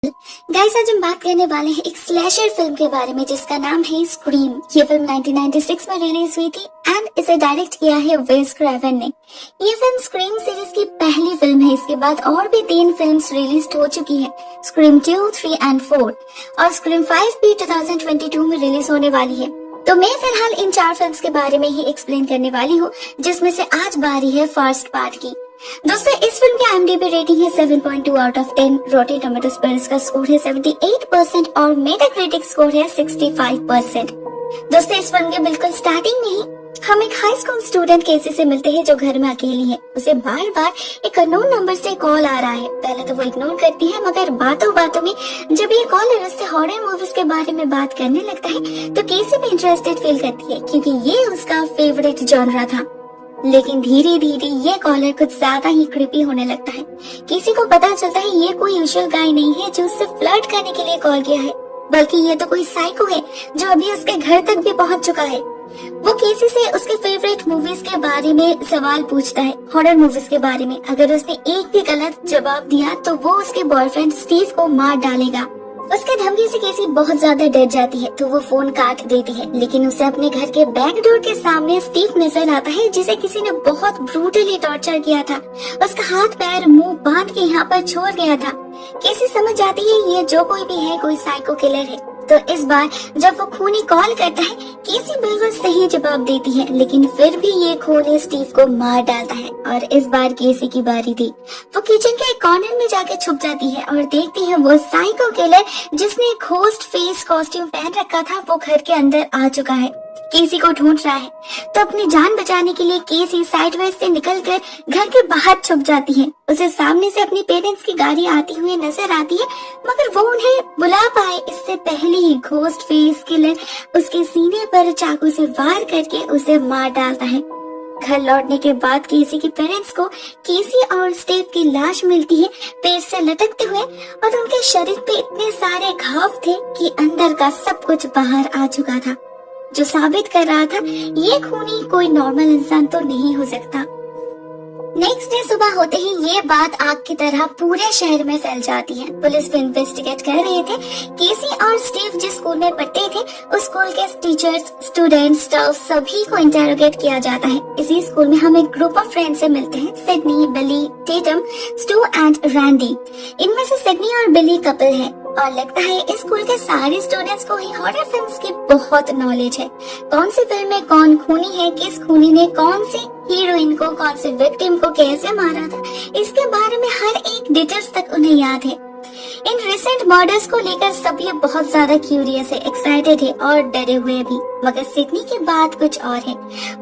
Guys, आज हम बात करने वाले हैं एक स्लैशर फिल्म के बारे में जिसका नाम है स्क्रीम। ये फिल्म 1996 में रिलीज हुई थी एंड इसे डायरेक्ट किया है वेस क्रेवन ने। ये फिल्म स्क्रीम सीरीज की पहली फिल्म है। इसके बाद और भी 3 फिल्म्स रिलीज हो चुकी है, स्क्रीम 2, 3 एंड 4, और स्क्रीम 5 भी 2022 में रिलीज होने वाली है। तो मैं फिलहाल इन 4 फिल्म्स के बारे में ही एक्सप्लेन करने वाली हूँ, जिसमें से आज बारी है फर्स्ट पार्ट की। दोस्तों, इस फिल्म की IMDb रेटिंग है 7.2 आउट ऑफ 10, रॉटेन टोमेटोज पर इसका स्कोर है 78% और मेटाक्रिटिक स्कोर है 65%। दोस्तों, इस फिल्म के बिल्कुल स्टार्टिंग में ही हम एक हाई स्कूल स्टूडेंट केसी से मिलते हैं जो घर में अकेली है। उसे बार बार एक अननोन नंबर से कॉल आ रहा है। पहले तो वो इग्नोर करती है, मगर बातों बातों में जब ये कॉलर उससे हॉरर मूवीज के बारे में बात करने लगता है तो केसी भी इंटरेस्टेड फील करती है, क्योंकि ये उसका फेवरेट जॉनरा था। लेकिन धीरे धीरे ये कॉलर कुछ ज्यादा ही क्रिपी होने लगता है। किसी को पता चलता है ये कोई यूजुअल गाय नहीं है जो उससे फ्लर्ट करने के लिए कॉल किया है, बल्कि ये तो कोई साइको है जो अभी उसके घर तक भी पहुंच चुका है। वो किसी से उसके फेवरेट मूवीज के बारे में सवाल पूछता है, हॉरर मूवीज के बारे में। अगर उसने एक भी गलत जवाब दिया तो वो उसके बॉयफ्रेंड स्टीव को मार डालेगा। उसके धमकी से केसी बहुत ज्यादा डर जाती है तो वो फोन काट देती है। लेकिन उसे अपने घर के बैक डोर के सामने स्टीव नजर आता है, जिसे किसी ने बहुत ब्रूटली टॉर्चर किया था। उसका हाथ पैर मुंह बांध के यहाँ पर छोड़ गया था। केसी समझ जाती है ये जो कोई भी है कोई साइको किलर है। तो इस बार जब वो खूनी कॉल करता है, केसी बिल्कुल सही जवाब देती है, लेकिन फिर भी ये खूनी स्टीव को मार डालता है। और इस बार केसी की बारी थी। वो किचन के एक कॉर्नर में जाके छुप जाती है और देखती है वो साइको किलर जिसने एक होस्ट फेस कॉस्ट्यूम पहन रखा था वो घर के अंदर आ चुका है, केसी को ढूंढ रहा है। तो अपनी जान बचाने के लिए केसी साइडवेज से निकलकर घर के बाहर छुप जाती है। उसे सामने से अपनी पेरेंट्स की गाड़ी आती हुई नजर आती है, मगर वो उन्हें बुला पाए इससे पहले ही घोस्ट फेस किलर उसके सीने पर चाकू से वार करके उसे मार डालता है। घर लौटने के बाद केसी के पेरेंट्स को केसी और स्टीव की लाश मिलती है, पैर से लटकते हुए, और उनके शरीर पे इतने सारे घाव थे कि अंदर का सब कुछ बाहर आ चुका था, जो साबित कर रहा था ये खूनी कोई नॉर्मल इंसान तो नहीं हो सकता। नेक्स्ट डे सुबह होते ही ये बात आग की तरह पूरे शहर में फैल जाती है। पुलिस भी इन्वेस्टिगेट कर रहे थे। केसी और स्टीव जिस स्कूल में पढ़ते थे उस स्कूल के टीचर्स, स्टूडेंट्स, स्टाफ सभी को इंटेरोगेट किया जाता है। इसी स्कूल में हम एक ग्रुप ऑफ फ्रेंड्स से मिलते हैं, Sydney, Billy, Tatum, Stu and Randy. इनमें से सिडनी और बिली कपल है और लगता है इस स्कूल के सारे स्टूडेंट्स को ही हॉरर फिल्म्स की बहुत नॉलेज है। कौन सी फिल्म में कौन खूनी है, किस खूनी ने कौन सी हीरोइन को, कौन से विक्टिम को कैसे मारा था, इसके बारे में हर एक डिटेल्स तक उन्हें याद है। इन रिसेंट मर्डर्स को लेकर सभी बहुत ज्यादा क्यूरियस है, एक्साइटेड है और डरे हुए भी। मगर सिडनी की बात कुछ और है।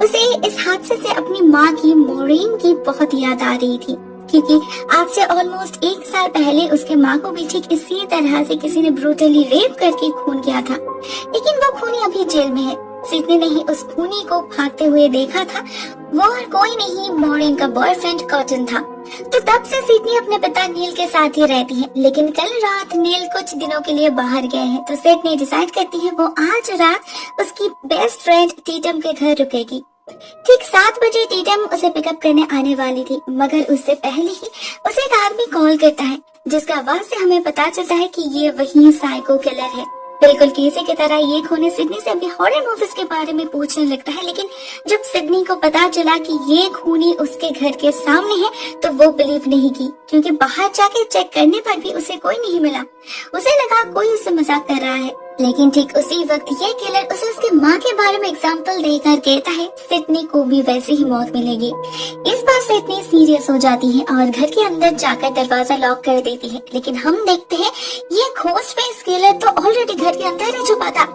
उसे इस हादसे से अपनी माँ की, मॉरीन की बहुत याद आ रही थी, क्योंकि आज से ऑलमोस्ट 1 साल पहले उसके माँ को भी ठीक इसी तरह से किसी ने ब्रूटली रेप करके खून किया था। लेकिन वो खूनी अभी जेल में है। सिडनी ने ही उस खूनी को भागते हुए देखा था। वो और कोई नहीं, मॉरीन का बॉयफ्रेंड कॉटन था। तो तब से सिडनी अपने पिता नील के साथ ही रहती है। लेकिन कल रात नील कुछ दिनों के लिए बाहर गए हैं, तो सिडनी डिसाइड करती है वो आज रात उसकी बेस्ट फ्रेंड टीटम के घर रुकेगी। ठीक 7 बजे टीटम उसे पिकअप करने आने वाली थी, मगर उससे पहले ही उसे एक आदमी कॉल करता है, जिसका आवाज से हमें पता चलता है कि ये वही साइको किलर है। बिल्कुल केसी की तरह ये खूनी सिडनी से भी हॉरर मूवीज के बारे में पूछने लगता है। लेकिन जब सिडनी को पता चला कि ये खूनी उसके घर के सामने है तो वो बिलीव नहीं की, क्योंकि बाहर जाके चेक करने पर भी उसे कोई नहीं मिला। उसे लगा कोई उससे मजाक कर रहा है। लेकिन ठीक उसी वक्त ये किलर उसे उसकी माँ के बारे में एग्जाम्पल देकर कहता है सिडनी को भी वैसी ही मौत मिलेगी। इस बार सिडनी सीरियस हो जाती है और घर के अंदर जाकर दरवाजा लॉक कर देती है। लेकिन हम देखते हैं ये घोस्ट फेस किलर तो ऑलरेडी घर के अंदर ही छुपा था।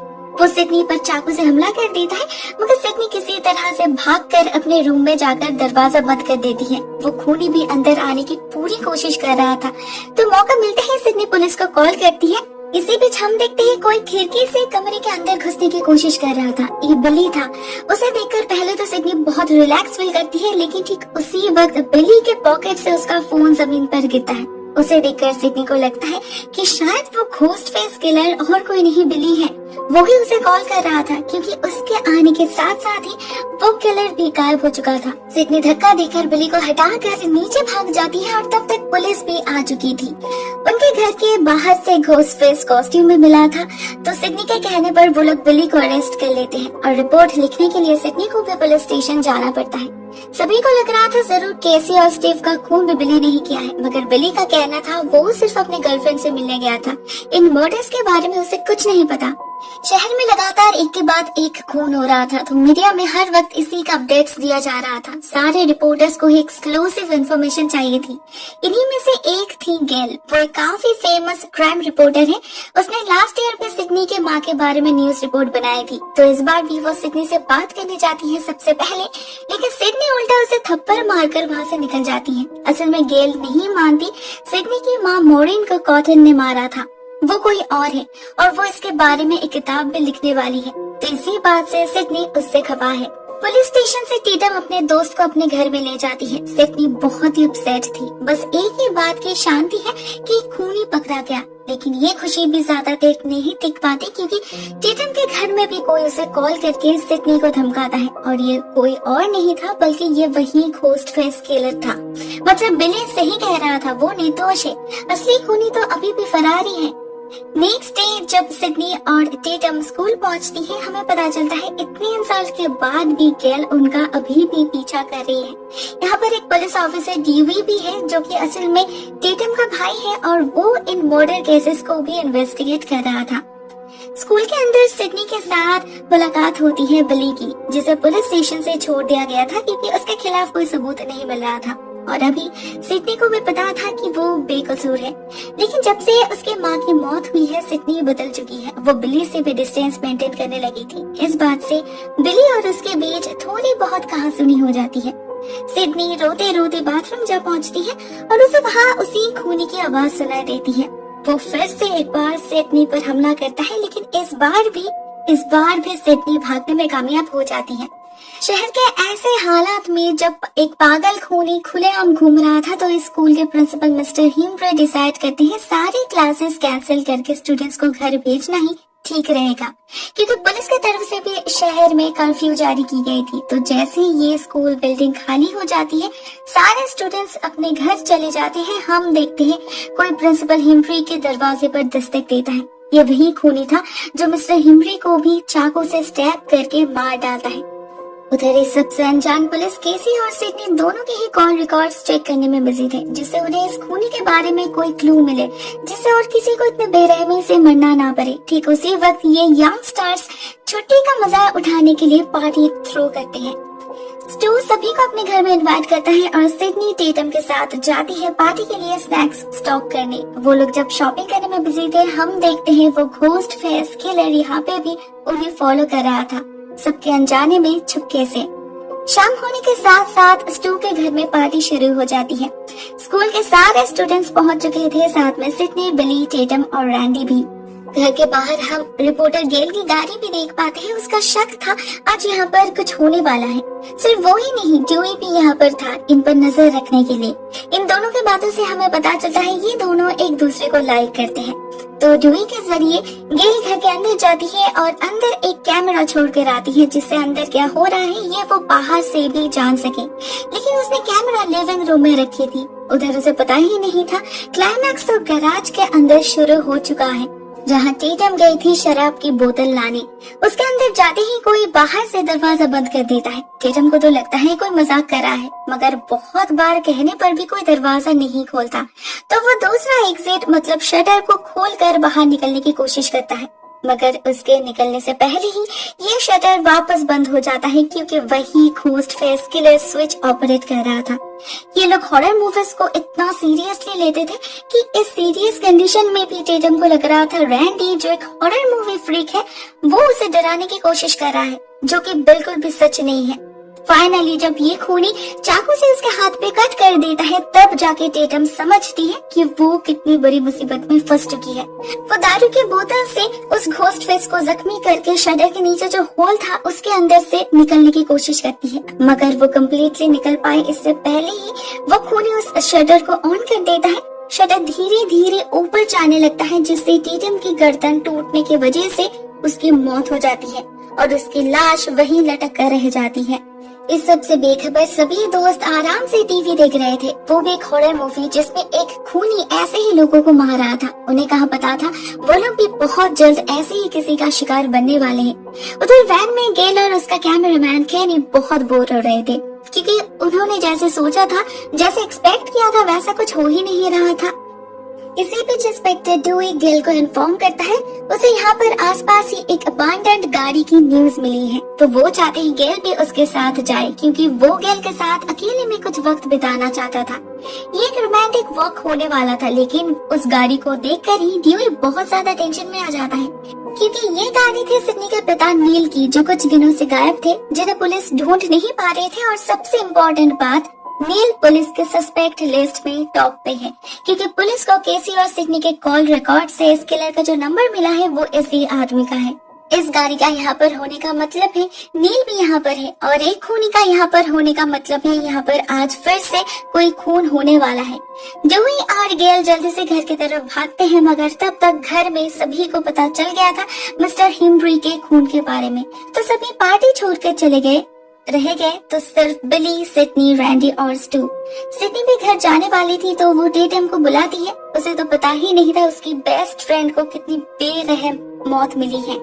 वो सिडनी पर चाकू से हमला कर देता है, मगर सिडनी किसी तरह से भागकर अपने रूम में जाकर दरवाजा बंद कर देती है। वो खूनी भी अंदर आने की पूरी कोशिश कर रहा था। तो मौका मिलते ही सिडनी पुलिस को कॉल करती है। इसी बीच हम देखते हैं कोई खिड़की से कमरे के अंदर घुसने की कोशिश कर रहा था। ये बिली था। उसे देखकर पहले तो सिडनी बहुत रिलैक्स फील करती है, लेकिन ठीक उसी वक्त बिली के पॉकेट से उसका फोन जमीन पर गिरता है। उसे देखकर सिडनी को लगता है कि शायद वो घोस्ट फेस किलर और कोई नहीं बिली है। वो ही उसे कॉल कर रहा था क्योंकि उसके आने के साथ साथ ही वो किलर भी गायब हो चुका था। सिडनी धक्का देकर बिली को हटाकर नीचे भाग जाती है और तब तक पुलिस भी आ चुकी थी। उनके घर के बाहर से घोस्ट फेस कॉस्ट्यूम में मिला था, तो सिडनी के कहने पर वो लोग बिली को अरेस्ट कर लेते हैं और रिपोर्ट लिखने के लिए सिडनी को भी पुलिस स्टेशन जाना पड़ता है। सभी को लग रहा था जरूर केसी और स्टीव का खून भी बिली नहीं किया है, मगर बिली का कहना था वो सिर्फ अपने गर्लफ्रेंड से मिलने गया था। इन मर्डर्स के बारे में उसे कुछ नहीं पता। शहर में लगातार एक के बाद एक खून हो रहा था, तो मीडिया में हर वक्त इसी का अपडेट्स दिया जा रहा था। सारे रिपोर्टर्स को ही एक्सक्लूसिव इंफॉर्मेशन चाहिए थी। इन्हीं में से एक थी गेल। वो एक काफी फेमस क्राइम रिपोर्टर है। उसने लास्ट ईयर में सिडनी के माँ के बारे में न्यूज रिपोर्ट बनाई थी, तो इस बार भी वो सिडनी से बात करने जाती है सबसे पहले, लेकिन सिडनी उल्टा उसे थप्पड़ मारकर वहाँ से निकल जाती है। असल में गेल नहीं मानती सिडनी की माँ मॉरिन को कॉटन ने मारा था, वो कोई और है और वो इसके बारे में एक किताब भी लिखने वाली है। तो इसी बात से सिडनी उससे खफा है। पुलिस स्टेशन से टीटम अपने दोस्त को अपने घर में ले जाती है। सिडनी बहुत ही अपसेट थी। बस एक ही बात की शांति है कि खूनी पकड़ा गया, लेकिन ये खुशी भी ज्यादा देर नहीं टिक पाती क्योंकि टीटम के घर में भी कोई उसे कॉल करके सिडनी को धमकाता है और ये कोई और नहीं था बल्कि ये वही घोस्ट फेस किलर था। मतलब बिली सही कह रहा था, वो निर्दोष है, असली खूनी तो अभी भी फरार ही है। नेक्स्ट डे जब सिडनी और टेटम स्कूल पहुंचती है, हमें पता चलता है इतने साल के बाद भी गेल उनका अभी भी पीछा कर रही है। यहाँ पर एक पुलिस ऑफिसर डीवी भी है जो कि असल में टेटम का भाई है और वो इन मर्डर केसेस को भी इन्वेस्टिगेट कर रहा था। स्कूल के अंदर सिडनी के साथ मुलाकात होती है बिली की, जिसे पुलिस स्टेशन से छोड़ दिया गया था क्योंकि उसके खिलाफ कोई सबूत नहीं मिल रहा था और अभी सिडनी को भी पता था कि वो बेकसूर है। लेकिन जब से उसके माँ की मौत हुई है, सिडनी बदल चुकी है। वो बिली से भी डिस्टेंस मेंटेन करने लगी थी। इस बात से बिली और उसके बीच थोड़ी बहुत कहासुनी हो जाती है। सिडनी रोते रोते बाथरूम जा पहुँचती है और उसे वहाँ उसी खूनी की आवाज सुनाई देती है। वो फिर से एक बार सिडनी पर हमला करता है, लेकिन इस बार भी सिडनी भागने में कामयाब हो जाती है। शहर के ऐसे हालात में जब एक पागल खूनी खुलेआम घूम रहा था, तो स्कूल के प्रिंसिपल मिस्टर हिम्ब्रे डिसाइड करते हैं सारी क्लासेस कैंसिल करके स्टूडेंट्स को घर भेजना ही ठीक रहेगा, क्योंकि पुलिस की तरफ से भी शहर में कर्फ्यू जारी की गई थी। तो जैसे ही ये स्कूल बिल्डिंग खाली हो जाती है, सारे स्टूडेंट्स अपने घर चले जाते हैं। हम देखते हैं कोई प्रिंसिपल हिम्ब्रे के दरवाजे पर दस्तक देता है। ये वही खूनी था जो मिस्टर हिम्ब्रे को भी चाकू से स्टैब करके मार डालता है। उधर इस सबसे अनजान पुलिस केसी और सिडनी दोनों के ही कॉल रिकॉर्ड्स चेक करने में बिजी थे, जिससे उन्हें इस खूनी के बारे में कोई क्लू मिले जिससे और किसी को इतने बेरहमी से मरना ना पड़े। ठीक उसी वक्त ये यंग स्टार्स छुट्टी का मजा उठाने के लिए पार्टी थ्रो करते हैं। स्टू सभी को अपने घर में इनवाइट करता है और सिडनी टेटम के साथ जाती है पार्टी के लिए स्नैक्स स्टॉक करने। वो लोग जब शॉपिंग करने में बिजी थे, हम देखते हैं वो घोस्ट फेस किलर यहाँ पे भी उन्हें फॉलो कर रहा था, सबके अनजाने में छुपके से। शाम होने के साथ साथ स्टू के घर में पार्टी शुरू हो जाती है। स्कूल के सारे स्टूडेंट्स पहुंच चुके थे, साथ में सिडनी, बिली, टेटम और रैंडी भी। घर के बाहर हम रिपोर्टर गेल की गाड़ी भी देख पाते हैं। उसका शक था आज यहाँ पर कुछ होने वाला है। सिर्फ वो ही नहीं, ड्यूई भी यहाँ पर था इन पर नजर रखने के लिए। इन दोनों की बातों से हमें पता चलता है ये दोनों एक दूसरे को लाइक करते हैं। तो ड्यूई के जरिए गेल घर के अंदर जाती है और अंदर एक कैमरा छोड़ कर आती है, जिससे अंदर क्या हो रहा है ये वो बाहर से भी जान सके। लेकिन उसने कैमरा लिविंग रूम में रखी थी। उधर उसे पता ही नहीं था क्लाइमैक्स तो गैराज के अंदर शुरू हो चुका है, जहाँ टेटम गई थी शराब की बोतल लाने। उसके अंदर जाते ही कोई बाहर से दरवाजा बंद कर देता है। टेटम को तो लगता है कोई मजाक कर रहा है, मगर बहुत बार कहने पर भी कोई दरवाजा नहीं खोलता। तो वो दूसरा एग्जिट मतलब शटर को खोलकर बाहर निकलने की कोशिश करता है, मगर उसके निकलने से पहले ही ये शटर वापस बंद हो जाता है, क्योंकि वही ghost face killer switch operate कर रहा था। ये लोग हॉरर मूवीज को इतना सीरियसली लेते थे कि इस सीरियस कंडीशन में भी टेटम को लग रहा था रैंडी, जो एक हॉरर मूवी फ्रीक है, वो उसे डराने की कोशिश कर रहा है, जो कि बिल्कुल भी सच नहीं है। फाइनली जब ये खूनी चाकू से उसके हाथ पे कट कर देता है, तब जाके टेटम समझती है कि वो कितनी बड़ी मुसीबत में फंस चुकी है। वो दारू की बोतल से उस घोस्ट फेस को जख्मी करके शटर के नीचे जो होल था उसके अंदर से निकलने की कोशिश करती है, मगर वो कम्प्लीटली निकल पाए इससे पहले ही वो खूनी उस शटर को ऑन कर देता है। शटर धीरे धीरे ऊपर जाने लगता है, जिससे टेटम की गर्दन टूटने की वजह से उसकी मौत हो जाती है और उसकी लाश वहीं लटक कर रह जाती है। इस सब से बेखबर सभी दोस्त आराम से टीवी देख रहे थे, वो भी एक हॉरर मूवी जिसमें एक खूनी ऐसे ही लोगों को मार रहा था। उन्हें कहाँ पता था वो लोग भी बहुत जल्द ऐसे ही किसी का शिकार बनने वाले हैं। उधर वैन में गेल और उसका कैमरामैन केनी बहुत बोर हो रहे थे, क्योंकि उन्होंने जैसे सोचा था, जैसे एक्सपेक्ट किया था, वैसा कुछ हो ही नहीं रहा था। इसी बीच इंस्पेक्टर ड्यूई गेल को इन्फॉर्म करता है उसे यहाँ पर आसपास ही एक अबांडन्ड गाड़ी की न्यूज मिली है, तो वो चाहते ही गेल भी उसके साथ जाए, क्योंकि वो गेल के साथ अकेले में कुछ वक्त बिताना चाहता था। ये एक रोमांटिक वॉक होने वाला था, लेकिन उस गाड़ी को देखकर ही ड्यूई बहुत ज्यादा टेंशन में आ जाता है, क्योंकि ये गाड़ी थी सिडनी के पिता नील की, जो कुछ दिनों से गायब थे, जिन्हें पुलिस ढूंढ नहीं पा रहे थे। और सबसे इम्पोर्टेंट बात, नील पुलिस के सस्पेक्ट लिस्ट में टॉप पे है, क्योंकि पुलिस को केसी और सिडनी के कॉल रिकॉर्ड से इस किलर का जो नंबर मिला है वो इसी आदमी का है। इस गाड़ी का यहाँ पर होने का मतलब है नील भी यहाँ पर है, और एक खूनी का यहाँ पर होने का मतलब है यहाँ पर आज फिर से कोई खून होने वाला है। ड्यूई और गेल जल्दी से घर की तरफ भागते हैं, मगर तब तक घर में सभी को पता चल गया था मिस्टर हिम्ब्री के खून के बारे में, तो सभी पार्टी छोड़कर चले गए। रह गए तो सिर्फ बिली, सिडनी, रैंडी और स्टू। सिडनी भी घर जाने वाली थी, तो वो टेटम को बुलाती है। उसे तो पता ही नहीं था उसकी बेस्ट फ्रेंड को कितनी बेरहम मौत मिली है।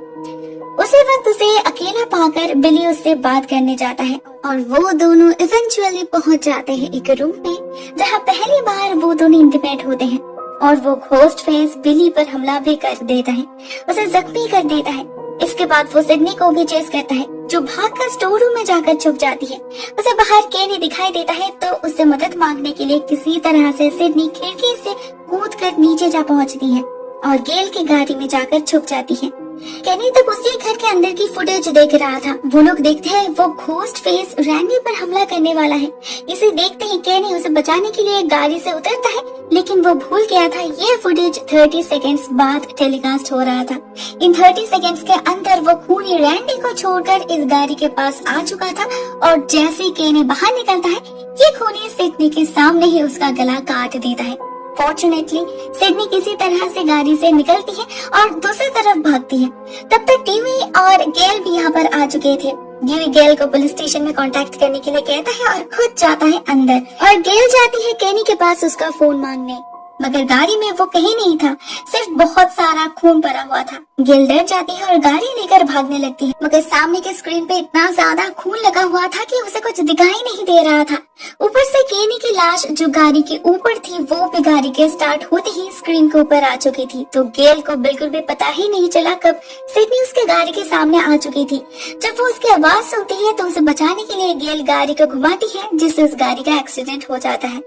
उसी वक्त उसे अकेला पाकर बिली उससे बात करने जाता है, और वो दोनों इवेंचुअली पहुंच जाते हैं एक रूम में, जहाँ पहली बार वो दोनों इंटीमेट होते हैं, और वो घोस्ट फेस बिली पर हमला भी कर देता है, उसे जख्मी कर देता है। इसके बाद वो सिडनी को भी चेस करता है, जो भागकर स्टोर रूम में जाकर छुप जाती है। उसे बाहर केनी दिखाई देता है, तो उससे मदद मांगने के लिए किसी तरह से सिडनी खिड़की से कूदकर नीचे जा पहुंचती है और गेल की गाड़ी में जाकर छुप जाती है। केनी तब उसी घर के अंदर की फुटेज देख रहा था। वो लोग देखते हैं वो घोस्ट फेस रैंडी पर हमला करने वाला है। इसे देखते ही केनी उसे बचाने के लिए गाड़ी से उतरता है, लेकिन वो भूल गया था ये फुटेज 30 सेकंड्स बाद टेलीकास्ट हो रहा था। इन 30 सेकंड्स के अंदर वो खूनी रैंडी को छोड़कर इस गाड़ी के पास आ चुका था, और जैसे केनी बाहर निकलता है, ये खूनी सिडनी के सामने ही उसका गला काट देता है। फॉर्चुनेटली सिडनी किसी तरह से गाड़ी से निकलती है और दूसरी तरफ भागती है। तब तक टीवी और गेल भी यहाँ पर आ चुके थे। ड्यूई गेल को पुलिस स्टेशन में कांटेक्ट करने के लिए कहता है और खुद जाता है अंदर, और गेल जाती है केनी के पास उसका फोन मांगने, मगर गाड़ी में वो कहीं नहीं था, सिर्फ बहुत सारा खून भरा हुआ था। गेल डर जाती है और गाड़ी लेकर भागने लगती है, मगर सामने के स्क्रीन पे इतना ज्यादा खून लगा हुआ था कि उसे कुछ दिखाई नहीं दे रहा था। ऊपर से केनी की लाश जो गाड़ी के ऊपर थी, वो भी गाड़ी के स्टार्ट होते ही स्क्रीन के ऊपर आ चुकी थी, तो गेल को बिल्कुल भी पता ही नहीं चला कब सिडनी उसके गाड़ी के सामने आ चुकी थी। जब वो उसकी आवाज सुनती है, तो उसे बचाने के लिए गेल गाड़ी को घुमाती है, जिससे उस गाड़ी का एक्सीडेंट हो जाता है।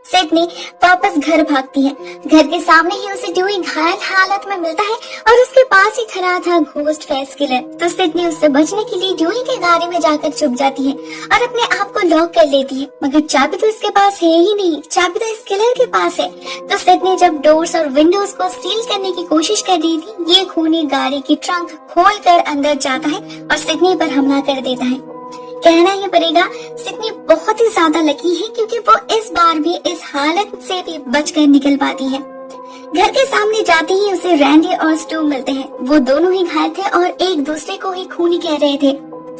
सिडनी वापस घर भागती है। घर के सामने ही उसे ड्यूई घायल हालत में मिलता है, और उसके पास ही खड़ा था घोस्ट फेस किलर। तो सिडनी उससे बचने के लिए ड्यूई के गाड़ी में जाकर छुप जाती है और अपने आप को लॉक कर लेती है, मगर चाबी तो इसके पास है ही नहीं, चाबी तो इस किलर के पास है। तो सिडनी जब डोर्स और विंडोज को सील करने की कोशिश कर रही थी, ये खूनी गाड़ी की ट्रंक खोलकर अंदर जाता है और सिडनी पर हमला कर देता है। कहना ही पड़ेगा सिडनी बहुत ही ज्यादा लकी है, क्योंकि वो इस बार भी इस हालत से भी बचकर निकल पाती है। घर के सामने जाते ही उसे रैंडी और स्टू मिलते हैं। वो दोनों ही घायल थे और एक दूसरे को ही खूनी कह रहे थे।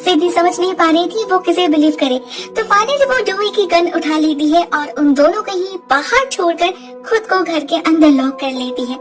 सिडनी समझ नहीं पा रही थी वो किसे बिलीव करे, तो फाइनली वो ड्यूई की गन उठा लेती है और उन दोनों को ही बाहर छोड़कर खुद को घर के अंदर लॉक कर लेती है।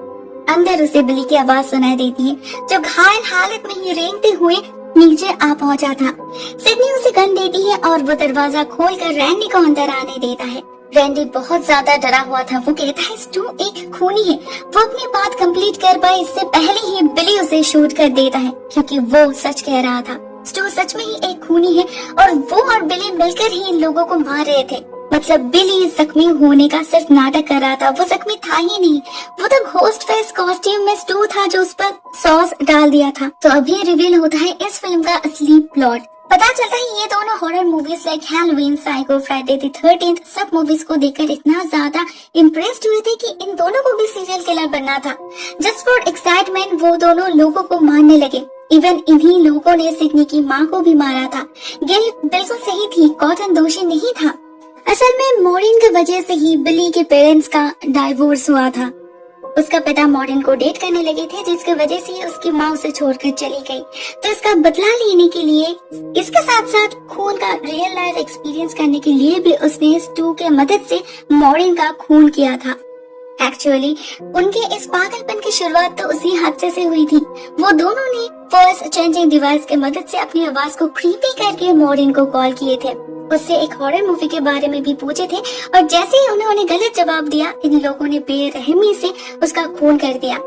अंदर उसे बिली की आवाज सुनाई देती है, जो घायल हालत में ही रेंगते हुए नीचे आ पहुंचा था। सिडनी उसे गन देती है और वो दरवाजा खोलकर रैंडी को अंदर आने देता है। रैंडी बहुत ज्यादा डरा हुआ था। वो कहता है स्टू एक खूनी है। वो अपनी बात कंप्लीट कर पाए इससे पहले ही बिली उसे शूट कर देता है, क्योंकि वो सच कह रहा था। स्टू सच में ही एक खूनी है, और वो और बिली मिलकर ही इन लोगों को मार रहे थे। मतलब बिली जख्मी होने का सिर्फ नाटक कर रहा था, वो जख्मी था ही नहीं। वो तो घोस्ट फेस कॉस्ट्यूम में स्टू था जो उस पर सॉस डाल दिया था। तो अभी रिवील होता है इस फिल्म का असली प्लॉट। पता चलता है ये दोनों horror movies like Halloween, psycho, Friday the 13th सब मूवीज को देखकर इतना ज्यादा इम्प्रेस्ड हुए थे कि इन दोनों को भी सीरियल किलर बनना था। जस्ट फॉर एक्साइटमेंट वो दोनों लोगों को मारने लगे। इवन इन्हीं लोगों ने सिडनी की माँ को भी मारा था। गेल बिल्कुल सही थी, कॉटन दोषी नहीं था। असल में मॉरिन की वजह से ही बिली के पेरेंट्स का डाइवोर्स हुआ था। उसका पिता मॉरिन को डेट करने लगे थे, जिसकी वजह से उसकी माँ उसे छोड़कर चली गई। तो इसका बदला लेने के लिए, इसके साथ साथ खून का रियल लाइफ एक्सपीरियंस करने के लिए भी उसने स्टू के मदद से मॉरिन का खून किया था। एक्चुअली उनके इस पागलपन की शुरुआत तो उसी हादसे से हुई थी। वो दोनों ने वॉइस चेंजिंग डिवाइस के मदद से अपनी आवाज को क्रीपी करके मॉरिन को कॉल किए थे। उससे एक हॉरर मूवी के बारे में भी पूछे थे और जैसे ही उन्होंने गलत जवाब दिया, इन लोगों ने बेरहमी से उसका खून कर दिया।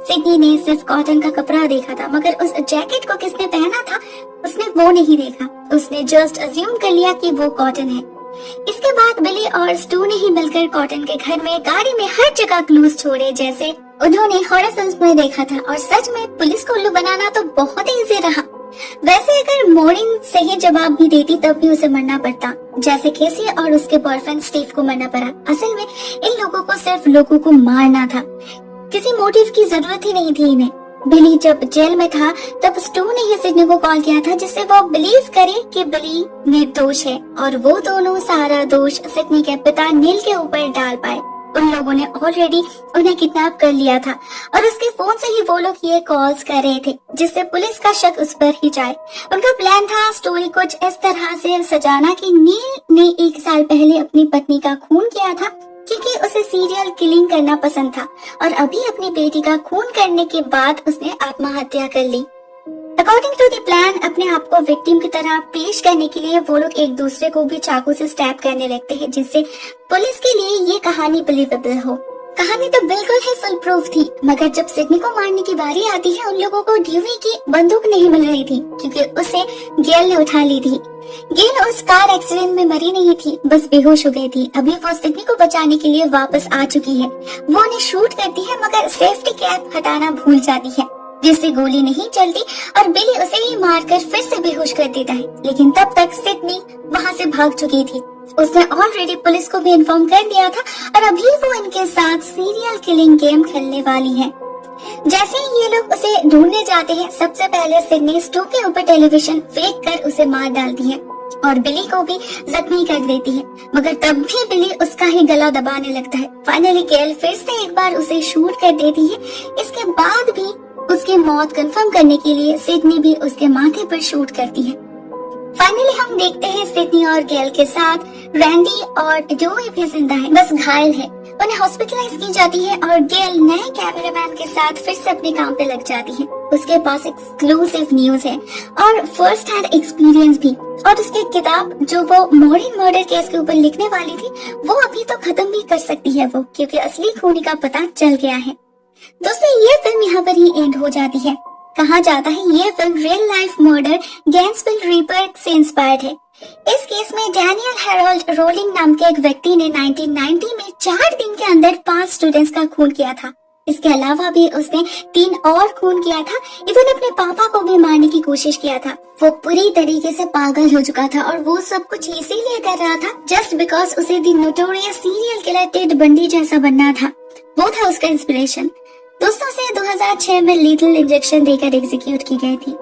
सिडनी ने सिर्फ कॉटन का कपड़ा देखा था, मगर उस जैकेट को किसने पहना था उसने वो नहीं देखा। उसने जस्ट अज्यूम कर लिया कि वो कॉटन है। इसके बाद बिली और स्टू ने ही मिलकर कॉटन के घर में, गाड़ी में, हर जगह क्लूज छोड़े जैसे उन्होंने हॉरर फिल्म्स में देखा था। और सच में पुलिस को उल्लू बनाना तो बहुत ही इजी रहा। वैसे अगर मॉरिन सही जवाब भी देती तब भी उसे मरना पड़ता, जैसे केसी और उसके बॉयफ्रेंड स्टीव को मरना पड़ा। असल में इन लोगों को सिर्फ लोगों को मारना था, किसी मोटिव की जरूरत ही नहीं थी इन्हें। बिली जब जेल में था तब स्टू ने ही सिडनी को कॉल किया था जिससे वो बिलीव करे कि बिली निर्दोष है और वो दोनों सारा दोष सिडनी के पिता नील के ऊपर डाल पाए। उन लोगों ने ऑलरेडी उन्हें किडनैप कर लिया था और उसके फोन से ही वो लोग ये कॉल्स कर रहे थे जिससे पुलिस का शक उस पर ही जाए। उनका प्लान था स्टोरी कुछ इस तरह से सजाना कि नील ने 1 साल पहले अपनी पत्नी का खून किया था क्योंकि उसे सीरियल किलिंग करना पसंद था और अभी अपनी बेटी का खून करने के बाद उसने आत्महत्या कर ली। अकॉर्डिंग टू द प्लान, अपने आप को विक्टिम की तरह पेश करने के लिए वो लोग एक दूसरे को भी चाकू से स्टैब करने लगते हैं जिससे पुलिस के लिए ये कहानी बिलीवेबल हो। कहानी तो बिल्कुल ही फुल प्रूफ थी, मगर जब सिडनी को मारने की बारी आती है उन लोगों को ड्यूवी की बंदूक नहीं मिल रही थी क्योंकि उसे गेल ने उठा ली थी। गेल उस कार एक्सीडेंट में मरी नहीं थी, बस बेहोश हो गई थी। अभी वो सिडनी को बचाने के लिए वापस आ चुकी है। वो उन्हें शूट करती है मगर सेफ्टी कैप हटाना भूल जाती है जिससे गोली नहीं चलती और बिली उसे ही मारकर फिर से बेहोश कर देता है। लेकिन तब तक सिडनी वहाँ से भाग चुकी थी। उसने ऑलरेडी पुलिस को भी इन्फॉर्म कर दिया था और अभी वो इनके साथ सीरियल किलिंग गेम खेलने वाली है। जैसे ही ये लोग उसे ढूंढने जाते हैं, सबसे पहले सिडनी स्टू के ऊपर टेलीविजन फेंक कर उसे मार डालती है और बिली को भी जख्मी कर देती है, मगर तब भी बिली उसका ही गला दबाने लगता है। फाइनली गेल फिर से एक बार उसे शूट कर देती है। इसके बाद भी उसकी मौत कंफर्म करने के लिए सिडनी भी उसके माथे पर शूट करती है। फाइनली हम देखते हैं सिडनी और गेल के साथ रैंडी और जोई भी जिंदा है, बस घायल है। उन्हें हॉस्पिटलाइज की जाती है और गेल नए कैमरामैन के साथ फिर से अपने काम पे लग जाती है। उसके पास एक्सक्लूसिव न्यूज है और फर्स्ट हैंड एक्सपीरियंस भी, और उसकी किताब जो वो मॉरिन मर्डर केस के ऊपर लिखने वाली थी वो अभी तो खत्म भी कर सकती है वो, क्योंकि असली खूनी का पता चल गया है। दोस्तों ये फिल्म यहाँ पर ही एंड हो जाती है। कहा जाता है ये film real life murder Gainesville Ripper से इंस्पायर्ड है। इस केस में डैनियल हैरोल्ड रोलिंग नाम के एक व्यक्ति ने 1990 में 4 दिन के अंदर 5 स्टूडेंट्स का खून किया था। इसके अलावा भी उसने 3 और खून किया था। इवन अपने पापा को भी मारने की कोशिश किया था। वो पूरी तरीके से पागल हो चुका था और वो सब कुछ इसीलिए कर रहा था जस्ट बिकॉज उसे the notorious serial killer Ted Bundy जैसा बनना था। वो था उसका इंस्पिरेशन। दोस्तों से 2006 में लीथल इंजेक्शन देकर एग्जीक्यूट की गई थी।